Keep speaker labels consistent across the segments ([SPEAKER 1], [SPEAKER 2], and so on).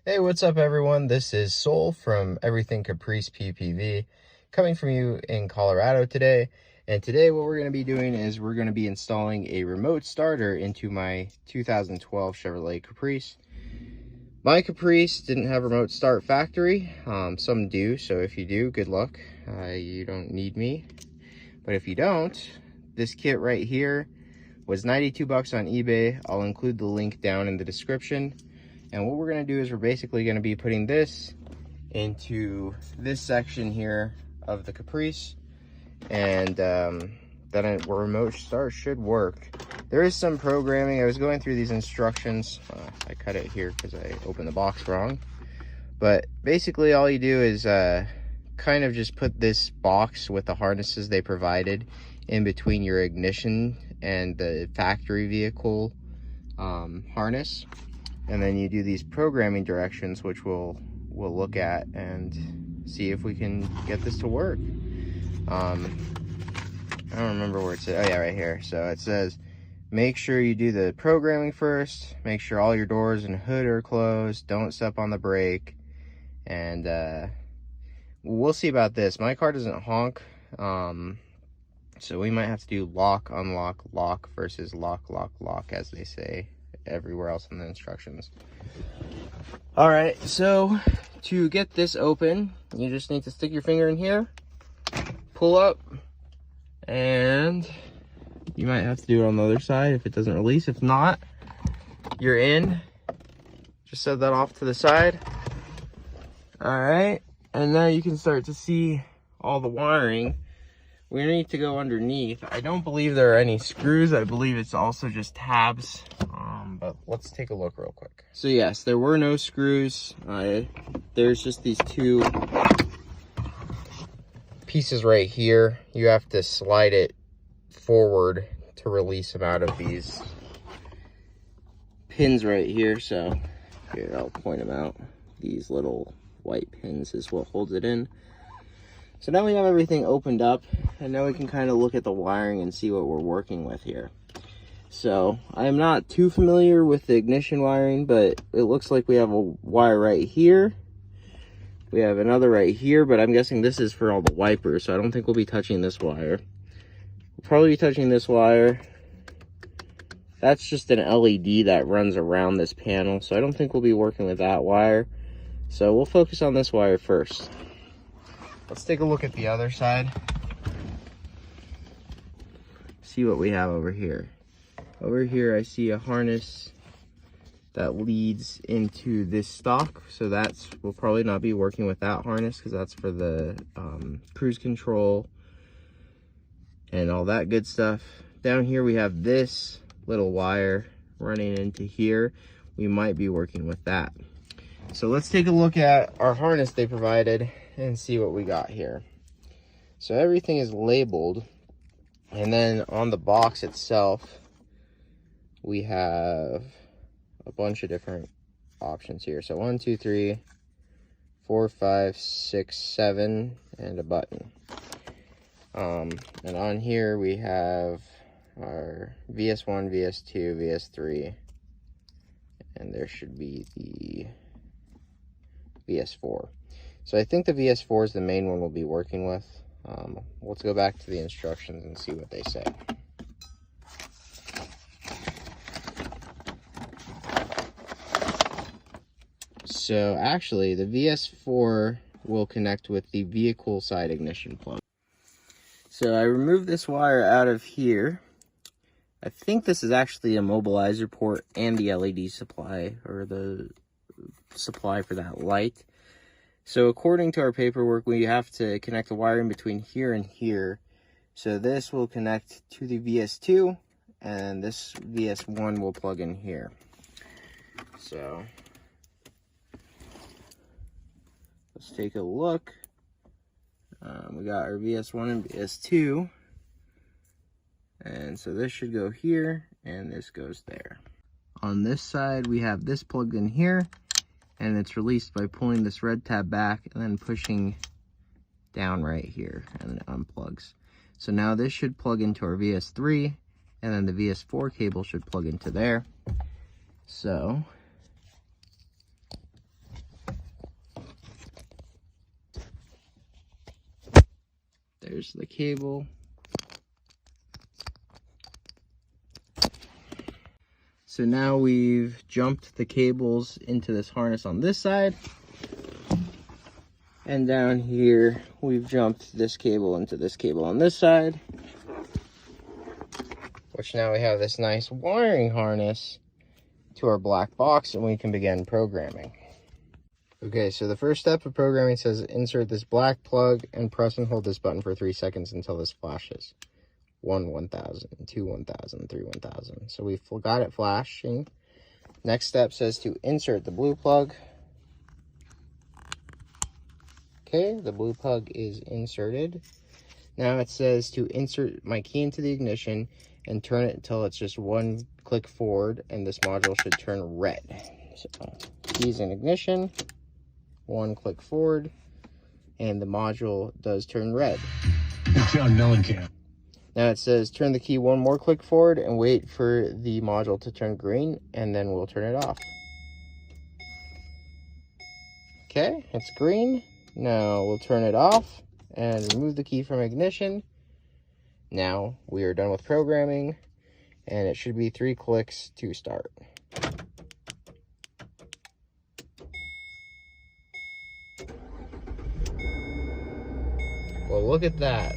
[SPEAKER 1] Hey, what's up everyone? This is Sol from Everything Caprice PPV, coming from you in Colorado today. And today what we're going to be doing is we're going to be installing a remote starter into my 2012 Chevrolet Caprice. My Caprice didn't have remote start factory. Some do, so if you do, good luck. You don't need me. But if you don't, this kit right here was 92 bucks on eBay. I'll include the link down in the description. And what we're going to do is we're basically going to be putting this into this section here of the Caprice, and then a remote start should work. There is some programming. I was going through these instructions. I cut it here because I opened the box wrong. But basically all you do is kind of just put this box with the harnesses they provided in between your ignition and the factory vehicle harness, and then you do these programming directions, which we'll look at and see if we can get this to work. I don't remember where it says. Oh yeah, right here. So it says make sure you do the programming first, make sure all your doors and hood are closed, don't step on the brake, and we'll see about this. My car doesn't honk, so we might have to do lock, unlock, lock versus lock, lock, lock, as they say everywhere else in the instructions. All right, so to get this open, you just need to stick your finger in here, pull up, and you might have to do it on the other side if it doesn't release. If not, you're in. Just set that off to the side. All right, and now you can start to see all the wiring. We need to go underneath. I don't believe there are any screws. I believe it's also just tabs. But let's take a look real quick. So yes, there were no screws. There's just these two pieces right here. You have to slide it forward to release them out of these pins right here. So here, I'll point them out. These little white pins is what holds it in. So now we have everything opened up, and now we can kind of look at the wiring and see what we're working with here. So I am not too familiar with the ignition wiring, but it looks like we have a wire right here. We have another right here, but I'm guessing this is for all the wipers, so I don't think we'll be touching this wire. We'll probably be touching this wire. That's just an LED that runs around this panel, so I don't think we'll be working with that wire. So we'll focus on this wire first. Let's take a look at the other side. See what we have over here. Over here I see a harness that leads into this stock. So we'll probably not be working with that harness because that's for the cruise control and all that good stuff. Down here we have this little wire running into here. We might be working with that. So let's take a look at our harness they provided and see what we got here. So everything is labeled, and then on the box itself we have a bunch of different options here. So 1, 2, 3, 4, 5, 6, 7, and a button. And on here we have our VS1, VS2, VS3, and there should be the VS4. So I think the VS4 is the main one we'll be working with. Let's go back to the instructions and see what they say. So actually the VS4 will connect with the vehicle side ignition plug. So I removed this wire out of here. I think this is actually a mobilizer port and the LED supply, or the supply for that light. So according to our paperwork, we have to connect the wire in between here and here. So this will connect to the VS2, and this VS1 will plug in here. So let's take a look. We got our VS1 and VS2. And so this should go here, and this goes there. On this side, we have this plugged in here, and it's released by pulling this red tab back and then pushing down right here, and it unplugs. So now this should plug into our VS3, and then the VS4 cable should plug into there. So there's the cable. So now we've jumped the cables into this harness on this side. And down here, we've jumped this cable into this cable on this side. Which now we have this nice wiring harness to our black box, and we can begin programming. Okay, so the first step of programming says insert this black plug and press and hold this button for 3 seconds until this flashes. 1 1000, 2 1000, 3 1000. So we've got it flashing. Next step says to insert the blue plug. Okay, the blue plug is inserted. Now it says to insert my key into the ignition and turn it until it's just 1 click forward, and this module should turn red. So keys in ignition, 1 click forward, and the module does turn red.
[SPEAKER 2] It's John Mellencamp.
[SPEAKER 1] Now it says turn the key 1 more click forward and wait for the module to turn green, and then we'll turn it off. Okay, it's green. Now we'll turn it off and remove the key from ignition. Now we are done with programming, and it should be 3 clicks to start. Well, look at that.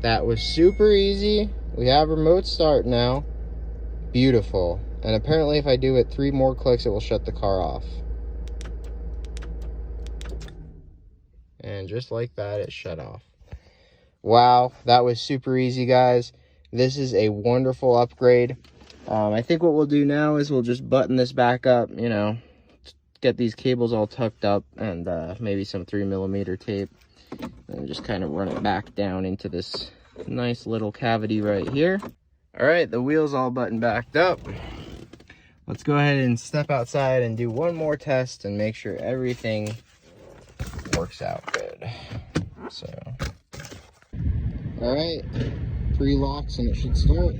[SPEAKER 1] That was super easy. We have remote start now. Beautiful. And apparently if I do it 3 more clicks, it will shut the car off. And just like that, it shut off. Wow, that was super easy, guys. This is a wonderful upgrade. I think what we'll do now is we'll just button this back up, you know, get these cables all tucked up, and maybe some 3mm tape, and just kind of run it back down into this nice little cavity right here. All right, the wheel's all buttoned backed up. Let's go ahead and step outside and do one more test and make sure everything works out good. So, all right, 3 locks and it should start.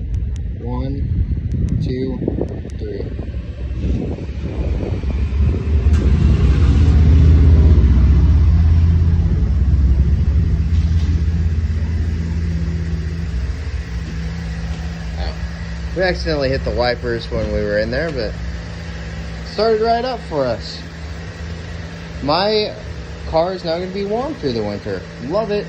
[SPEAKER 1] 1, 2, 3. We accidentally hit the wipers when we were in there, but it started right up for us. My car is now going to be warm through the winter. Love it.